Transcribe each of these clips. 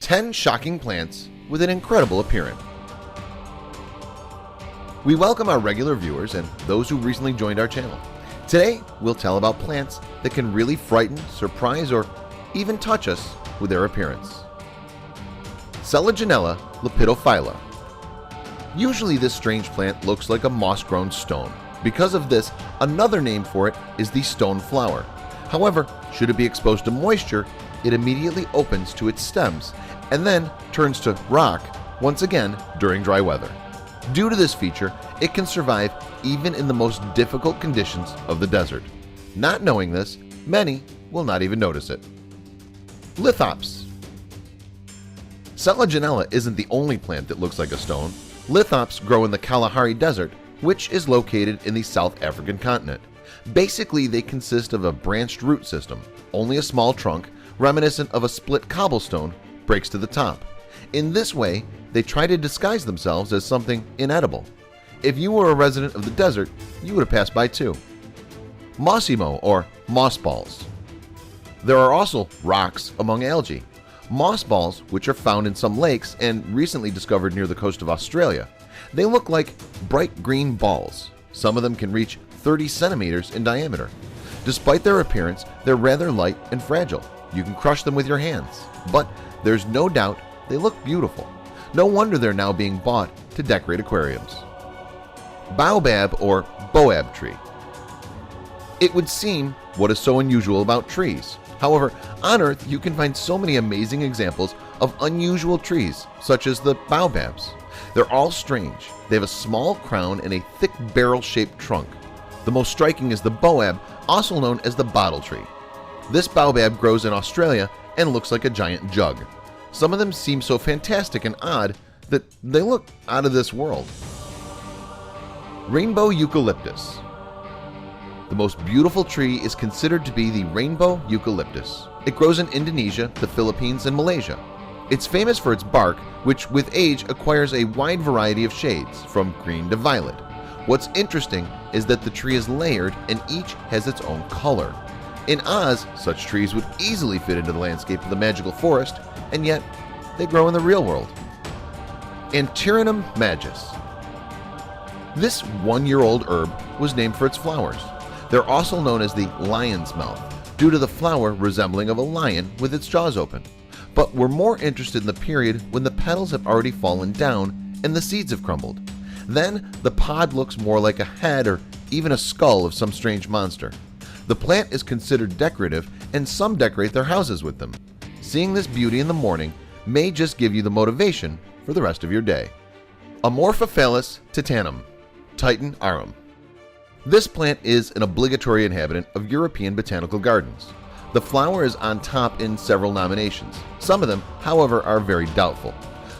10 shocking plants with an incredible appearance. We welcome our regular viewers and those who recently joined our channel. Today, we'll tell about plants that can really frighten, surprise, or even touch us with their appearance. Selaginella lepidophylla. Usually this strange plant looks like a moss-grown stone. Because of this, another name for it is the stone flower. However, should it be exposed to moisture, it immediately opens to its stems and then turns to rock once again during dry weather. Due to this feature, it can survive even in the most difficult conditions of the desert. Not knowing this, many will not even notice it. Lithops. Selaginella isn't the only plant that looks like a stone. Lithops grow in the Kalahari Desert, which is located in the South African continent. Basically, they consist of a branched root system. Only a small trunk, reminiscent of a split cobblestone, breaks to the top. In this way, they try to disguise themselves as something inedible. If you were a resident of the desert, you would have passed by too. Mossimo or moss balls. There are also rocks among algae. Moss balls, which are found in some lakes and recently discovered near the coast of Australia. They look like bright green balls. Some of them can reach 30 centimeters in diameter. Despite their appearance, they're rather light and fragile. You can crush them with your hands, but there's no doubt they look beautiful. No wonder they're now being bought to decorate aquariums. Baobab or boab tree. It would seem what is so unusual about trees. However, on Earth you can find so many amazing examples of unusual trees, such as the baobabs. They're all strange. They have a small crown and a thick barrel-shaped trunk. The most striking is the boab, also known as the bottle tree. This baobab grows in Australia and looks like a giant jug. Some of them seem so fantastic and odd that they look out of this world. Rainbow eucalyptus. The most beautiful tree is considered to be the rainbow eucalyptus. It grows in Indonesia, the Philippines, and Malaysia. It's famous for its bark, which with age acquires a wide variety of shades, from green to violet. What's interesting is that the tree is layered and each has its own color. In Oz, such trees would easily fit into the landscape of the magical forest, and yet they grow in the real world. Antirrhinum majus. This one-year-old herb was named for its flowers. They're also known as the lion's mouth, due to the flower resembling of a lion with its jaws open. But we're more interested in the period when the petals have already fallen down and the seeds have crumbled. Then the pod looks more like a head or even a skull of some strange monster. The plant is considered decorative and some decorate their houses with them. Seeing this beauty in the morning may just give you the motivation for the rest of your day. Amorphophallus titanum, Titan arum. This plant is an obligatory inhabitant of European botanical gardens. The flower is on top in several nominations. Some of them, however, are very doubtful.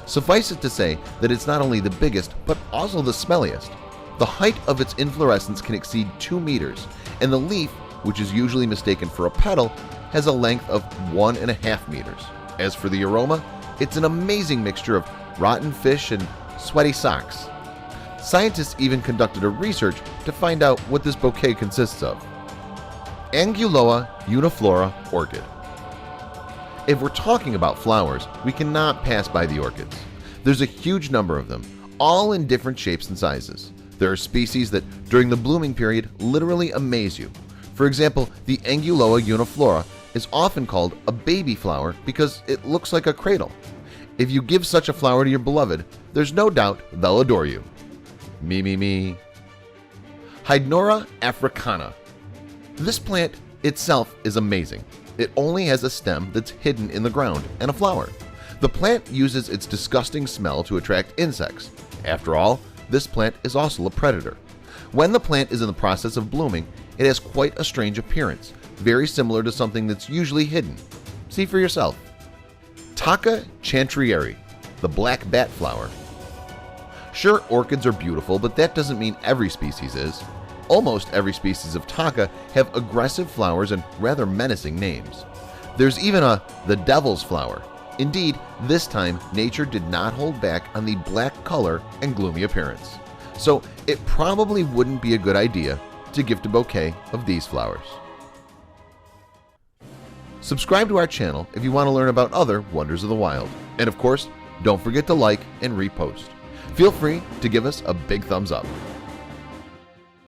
Suffice it to say that it's not only the biggest, but also the smelliest. The height of its inflorescence can exceed 2 meters, and the leaf, which is usually mistaken for a petal, has a length of 1.5 meters. As for the aroma, it's an amazing mixture of rotten fish and sweaty socks. Scientists even conducted a research to find out what this bouquet consists of. Anguloa uniflora orchid. If we're talking about flowers, we cannot pass by the orchids. There's a huge number of them, all in different shapes and sizes. There are species that, during the blooming period, literally amaze you. For example, the Anguloa uniflora is often called a baby flower because it looks like a cradle. If you give such a flower to your beloved, there's no doubt they'll adore you. Me. Hydnora africana. This plant itself is amazing. It only has a stem that's hidden in the ground and a flower. The plant uses its disgusting smell to attract insects. After all, this plant is also a predator. When the plant is in the process of blooming, it has quite a strange appearance, very similar to something that's usually hidden. See for yourself. Taca chantrieri, the black bat flower. Sure, orchids are beautiful, but that doesn't mean every species is. Almost every species of Taca have aggressive flowers and rather menacing names. There's even the devil's flower. Indeed, this time nature did not hold back on the black color and gloomy appearance. So it probably wouldn't be a good idea to gift a bouquet of these flowers. Subscribe to our channel if you want to learn about other wonders of the wild. And of course, don't forget to like and repost. Feel free to give us a big thumbs up.